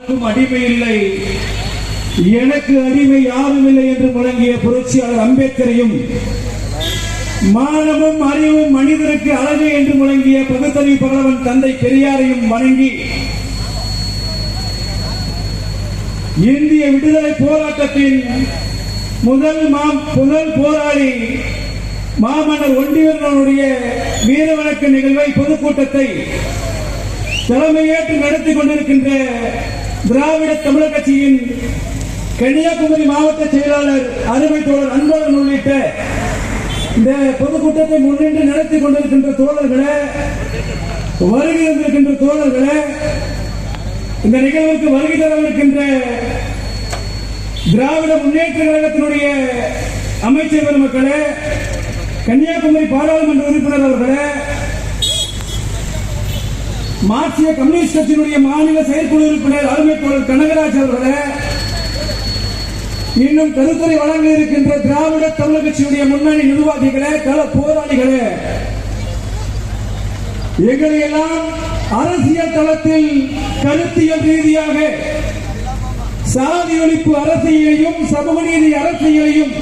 அடிமை இல்லை, எனக்கு அடிமை யாரும் இல்லை என்று முழங்கிய புரட்சியாளர் அம்பேத்கரையும், மானமும் அறிவும் மனிதருக்கு அழகு என்று முழங்கிய பகுத்தறிவு பகலவன் தந்தை பெரியாரையும் வணங்கி இந்திய விடுதலை போராட்டத்தின் முதல் போராளி மாமன்னர் ஒண்டிவீரனுடைய வீரவணக்க நிகழ்வை பொதுக்கூட்டத்தை தலைமையேற்று நடத்தி கொண்டிருக்கின்ற திராவிட தமிழக கட்சியின் கன்னியாகுமரி மாவட்ட செயலாளர் அருமை தோழர் அன்பழகன் உள்ளிட்ட இந்த பொதுக்கூட்டத்தை முன்னின்று நடத்தி கொண்டிருக்கின்ற தோழர்களே, வருகை வந்திருக்கின்ற தோழர்களே, இந்த நிகழ்வுக்கு வருகை தரவிருக்கின்ற திராவிட முன்னேற்ற கழகத்தினுடைய அமைச்சர் பெருமக்களே, கன்னியாகுமரி பாராளுமன்ற உறுப்பினர் அவர்களே, மார்க்சிய கம்யூனிஸ்ட் கட்சியினுடைய மாநில செயற்குழு உறுப்பினர் அருமை தோழர் கனகராஜ் அவர்களே, இன்னும் கருத்துரை வழங்க இருக்கின்ற திராவிட தமிழக கட்சியுடைய முன்னணி நிர்வாகிகளே, கள போராளிகளே, எங்களை எல்லாம் அரசியல் தளத்தில் கருத்தியல் ரீதியாக சாதி ஒழிப்பு அரசியலையும் சமூக நீதி அரசியலையும்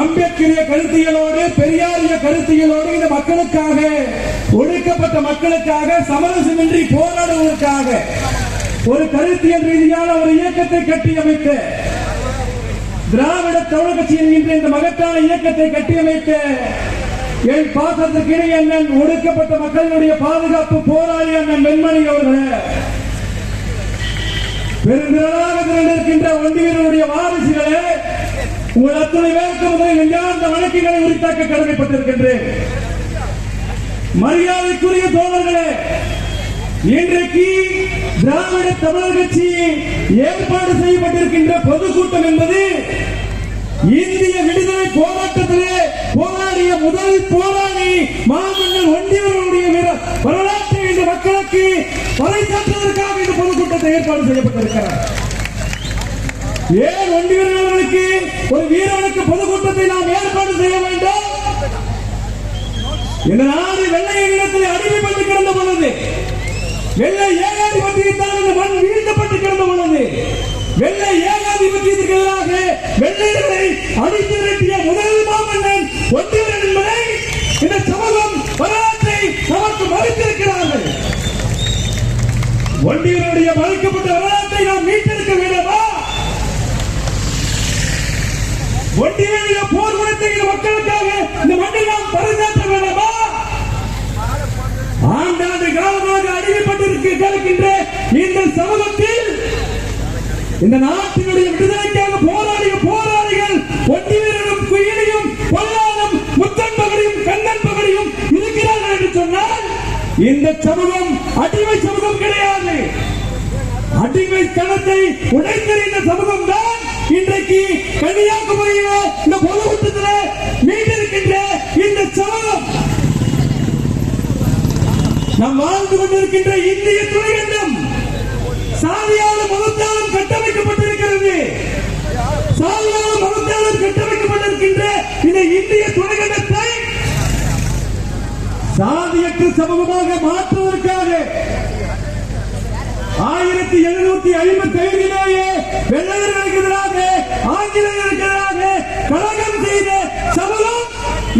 அம்பேத்கரிய கருத்தியலோடு பெரியாரிய கருத்தியலோடு இந்த மக்களுக்காக, ஒடுக்கப்பட்ட மக்களுக்காக சமரசமின்றி போராடுவதற்காக ஒரு கருத்தியல் ரீதியான ஒரு இயக்கத்தை கட்டியமைத்த திராவிட தமிழக கட்சியின் இந்த மகத்தான இயக்கத்தை கட்டியமைத்த என் பாசத்திற்கு அண்ணன் ஒடுக்கப்பட்ட மக்களுடைய பாதுகாப்பு போராளி அண்ணன் வெண்மணி அவர்களே, பெருந்திரளாக திரண்டிருக்கின்ற ஒண்டிவீரனுடைய வாரிசுகளே, உங்கள் அத்துணை பேருக்கு முதலில் நெஞ்சார்ந்த வழக்குகளை உரித்தாக்க கடமைப்பட்டிருக்கின்றேன். மரியாதைக்குரிய தோழர்களே, இன்றைக்கு திராவிட தமிழக கட்சி ஏற்பாடு செய்யப்பட்டிருக்கின்ற பொதுக்கூட்டம் என்பது இந்திய விடுதலை போராட்டத்திலே போராடிய முதல் போராளி மாமன்னர் ஒண்டிவீரனுடைய வரலாற்றை இந்த மக்களுக்கு பறைசாற்றுவதற்காக இந்த பொதுக்கூட்டத்தை ஏற்பாடு செய்யப்பட்டிருக்கிறார். ஏன் ஒண்டிவீரர்களுக்கு ஒரு வீரனுக்கு பொதுக்கூட்டத்தை நாம் ஏற்பாடு செய்ய வேண்டும்? இந்த நாடு வெள்ளை இடத்தில் அடிமைப்பட்டு கிடந்த பொழுது, வெள்ளை ஏகாதிபத்தியத்தால் இந்த மண் வீழ்த்தப்பட்டு கிடந்த பொழுது, வெள்ளை ஏகாதிபத்தியத்திற்கு எதிராக வெள்ளையர்களை அடித்து விரட்டிய முதல் மாமன்னன் ஒண்டிவீரன் என்பதை இந்த சமூகம் வரலாற்றை நமக்கு மறுத்திருக்கிறார்கள். ஒண்டிவீரனுடைய மறுக்கப்பட்ட வரலாற்றை நாம் மீட்டெடுக்க வேண்டுமா? ஒண்டிவீரனுடைய போர் குணத்தை மக்களுக்காக இந்த மண்ணில் நாம் பரிசாற்ற வேண்டுமா? ஆண்டாண்டு காலமாக அடிமைப்பட்டிருக்கின்ற இந்த சமூகத்தில் இந்த நாட்டினுடைய விடுதலைக்காக போராடிய போராளிகள் ஒண்டிவீரனும் குயிலியும் பொல்லாலும் முத்தன்பகரையும் கண்ணன்பகரையும் இருக்கிறார்கள் என்று சொன்னால் இந்த சமூகம் அடிமை சமூகம் கிடையாது. அடிமை தனத்தை உடைத்தெறிந்த சமூகம் தான் இன்றைக்கு கன்னியாகுமரியில இந்த பொதுக்கூட்டத்தில் மீட்டிருக்கின்ற இந்த சமூகம். நாம் வாழ்ந்து கொண்டிருக்கின்ற இந்திய துணைக்கண்டம் சாதியாலும் மதத்தாலும் கட்டமைக்கப்பட்டிருக்கிறது. சாதியாலும் மதத்தாலும் கட்டமைக்கப்பட்டிருக்கின்ற இந்த இந்திய துணைக்கண்டத்தை சாதியற்ற சமூகமாக மாற்றுவதற்காக 1755 வெள்ளையர்களுக்கு எதிராக ஆங்கிலேயர்களுக்கு எதிராக கலகம் செய்த சமூகம்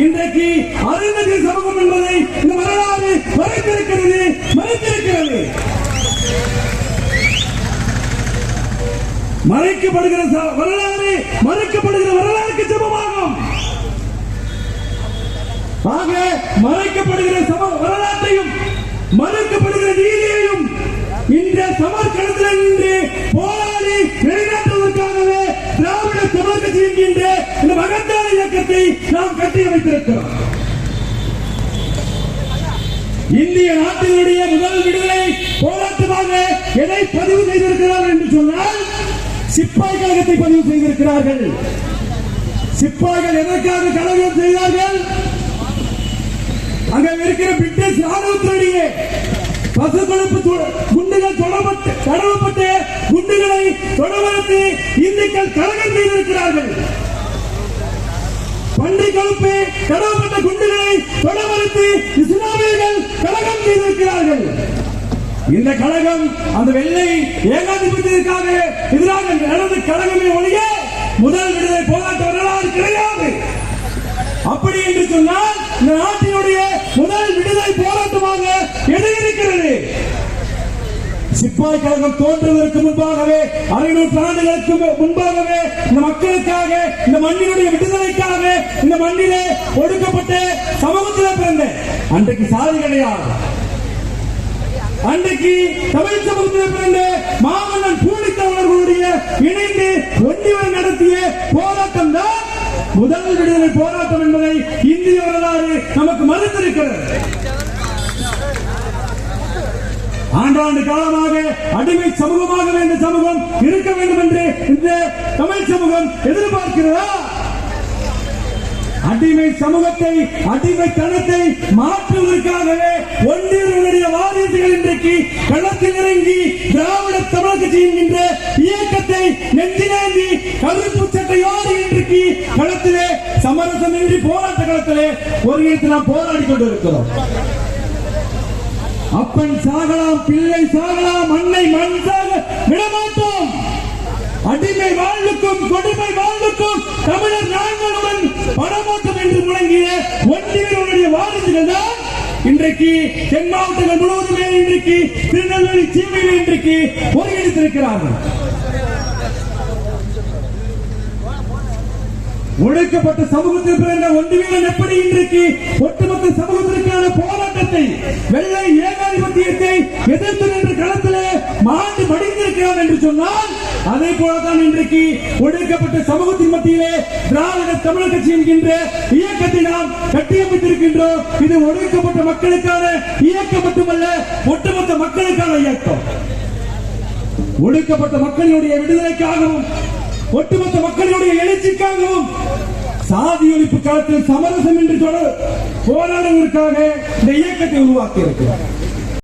இன்றைக்கு அருந்ததி சமூகம் என்பதை இந்த வரலாறு மறைத்திருக்கிறது. மறைக்கப்படுகிற வரலாறு மறைக்கப்படுகிற வரலாறுக்கு சமமாகும். ஆக மறைக்கப்படுகிற வரலாற்றையும் மறுக்கப்படுகிற நீதியையும் இந்த சமர்க்களத்தில் நின்று போராடி வெளிநாட்டுவதற்காகவே திராவிட தமிழக கட்சி என்கின்ற இந்த மகத்தான இயக்கத்தை நாம் கட்டியமைத்திருக்கிறோம். இந்திய நாட்டினுடைய முதல் விடுதலை போராட்டமாக எதை பதிவு செய்திருக்கிறார்கள் என்று சொன்னால் சிப்பாய் கழகத்தை பதிவு செய்திருக்கிறார்கள். சிப்பாய்கள் எதற்காக கழகம் செய்தார்கள்? அங்க இருக்கிற பிரிட்டிஷ் ராணுவத்தினுடைய பசுக்கொழுப்பு குண்டுகள் தொடரப்பட்ட குண்டுகளை தொடர்ந்து இந்துக்கள் கழகம் செய்திருக்கிறார்கள். பன்றி கொழுப்பு கடவுப்பட்ட குண்டுகளை தொடர்ந்து இஸ்லாமியர்கள் கழகம் செய்திருக்கிறார்கள். இந்த கழகம் அந்த வெள்ளை ஏகாதிபத்தியத்திற்காக எதிராக நடந்த கழகமே ஒழிய முதல் விடுதலை போராட்ட வரலாறு கிடையாது. அப்படி என்று சொன்னால் இந்த நாட்டினுடைய முதல் விடுதலை போராட்டமாக எது இருக்கிறது? சிப்பாய் கழகம் தோன்றுவதற்கு முன்பாகவே, அரை நூற்றாண்டுகளுக்கு முன்பாகவே இந்த மக்களுக்காக, இந்த மண்ணினுடைய விடுதலைக்காக, இந்த மண்ணிலே ஒடுக்கப்பட்ட சமூகத்தில் பிறந்த அன்றைக்கு சாதி கிடையாது. அன்றைக்கு தமிழ் சமூகத்தில் பிறந்த மாமன்னன் பூலித்தவர்களுடைய இணைந்து ஒன்றியம் நடத்திய போராட்டம் தான் முதல் விடுதலை போராட்டம் என்பதை இந்திய வரலாறு நமக்கு மறுத்திருக்கிறது. ஆண்டாண்டு காலமாக அடிமை சமூகமாகவே இந்த சமூகம் இருக்க வேண்டும் என்று இந்த தமிழ் சமூகம் எதிர்பார்க்கிறதா? அடிமை சமூகத்தை, அடிமைத்தனத்தை மாற்றுவதற்காகவே ஒன்றிய வாரிசுகள் இன்றைக்கு களத்தில் இறங்கி திராவிட தமிழக கட்சி என்கின்ற இயக்கத்தை நெஞ்சிலேந்தி கருப்பு சட்டையோடு இன்றைக்கு களத்திலே சமரசமின்றி போராட்ட களத்திலே ஒருங்கிணைத்து நாம் போராடி கொண்டிருக்கிறோம். அப்பன் சாகலாம், பிள்ளை சாகலாம், அன்னை மண் சாக விடமாட்டோம். அடிமை வாழ்வுக்கும் கொடுமை வாழ்வுக்கும் தமிழர் நாங்களுடன் படமாட்டம் என்று முழங்கிய ஒன்றிய வாரிசுகள் தான் இன்றைக்கு தென் மாவட்டங்கள் முழுவதுமே இன்றைக்கு திருநெல்வேலி சீமையில் இன்றைக்கு ஒருங்கிணைத்திருக்கிறார்கள். ஒடுக்கப்பட்ட சமூகத்தில் பிறந்த ஒன்றியம் எப்படி இன்றைக்கு ஒட்டுமொத்த சமூகத்திற்கான போராட்டத்தை, வெள்ளை ஏகாதிபத்தியத்தை எதிர்த்து நின்ற களத்திலே மாண்டு மடிந்திருக்கிறார் என்று சொன்னால், அதே போலதான் இன்றைக்கு ஒடுக்கப்பட்ட சமூகத்தின் மத்தியிலே திராவிட தமிழக கட்சி என்கின்ற இயக்கத்தை நாம் கட்டியமைத்திருக்கின்றோம். இது ஒடுக்கப்பட்ட மக்களுக்கான இயக்கம் மட்டுமல்ல, ஒட்டுமொத்த மக்களுக்கான இயக்கம். ஒடுக்கப்பட்ட மக்களுடைய விடுதலைக்காகவும், ஒட்டுமொத்த மக்களுடைய எழுச்சிக்காகவும், சாதி ஒழிப்பு காலத்தில் சமரசம் என்று போராடுவதற்காக இந்த இயக்கத்தை உருவாக்கி இருக்கிறார்.